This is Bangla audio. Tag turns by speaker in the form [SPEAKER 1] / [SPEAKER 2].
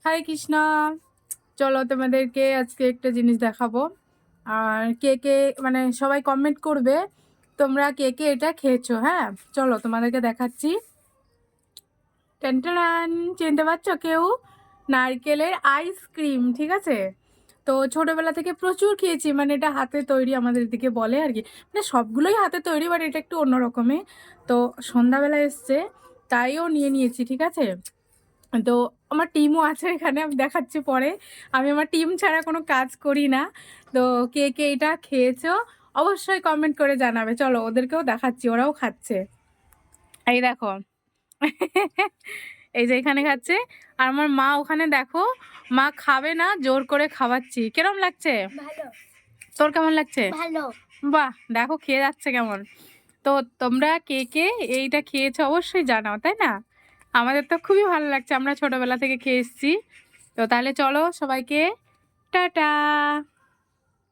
[SPEAKER 1] হরে কৃষ্ণ। চলো তোমাদেরকে আজকে একটা জিনিস দেখাবো। আর কে কে মানে সবাই কমেন্ট করবে তোমরা কে কে এটা খেয়েছো। হ্যাঁ চলো তোমাদেরকে দেখাচ্ছি। টেনটান, চিনতে পারছো কেউ? নারকেলের আইসক্রিম, ঠিক আছে। তো ছোটবেলা থেকে প্রচুর খেয়েছি, মানে এটা হাতে তৈরি আমাদের দিকে বলে আর কি, মানে সবগুলোই হাতে তৈরি, বাট এটা একটু অন্যরকমই। তো সন্ধ্যাবেলা এসছে, তাইও নিয়ে নিয়েছি, ঠিক আছে। তো আমার টিমও আছে এখানে, আমি দেখাচ্ছি পরে। আমি আমার টিম ছাড়া কোনো কাজ করি না। তো কে কে এটা খেয়েছো অবশ্যই কমেন্ট করে জানাবে। চলো ওদেরকেও দেখাচ্ছি, ওরাও খাচ্ছে। এই দেখো এই যে এখানে খাচ্ছে, আর আমার মা ওখানে দেখো, মা খাবে না, জোর করে খাওয়াচ্ছি। কেরম লাগছে?
[SPEAKER 2] ভালো।
[SPEAKER 1] তোর কেমন লাগছে?
[SPEAKER 2] ভালো।
[SPEAKER 1] বাহ, দেখো খেয়ে যাচ্ছে কেমন। তো তোমরা কে কে এইটা খেয়েছো অবশ্যই জানাও, তাই না? আমাদের তো খুবই ভালো লাগছে, আমরা ছোটবেলা থেকে খেয়ে এসেছি। তো তাহলে চলো সবাইকে টাটা।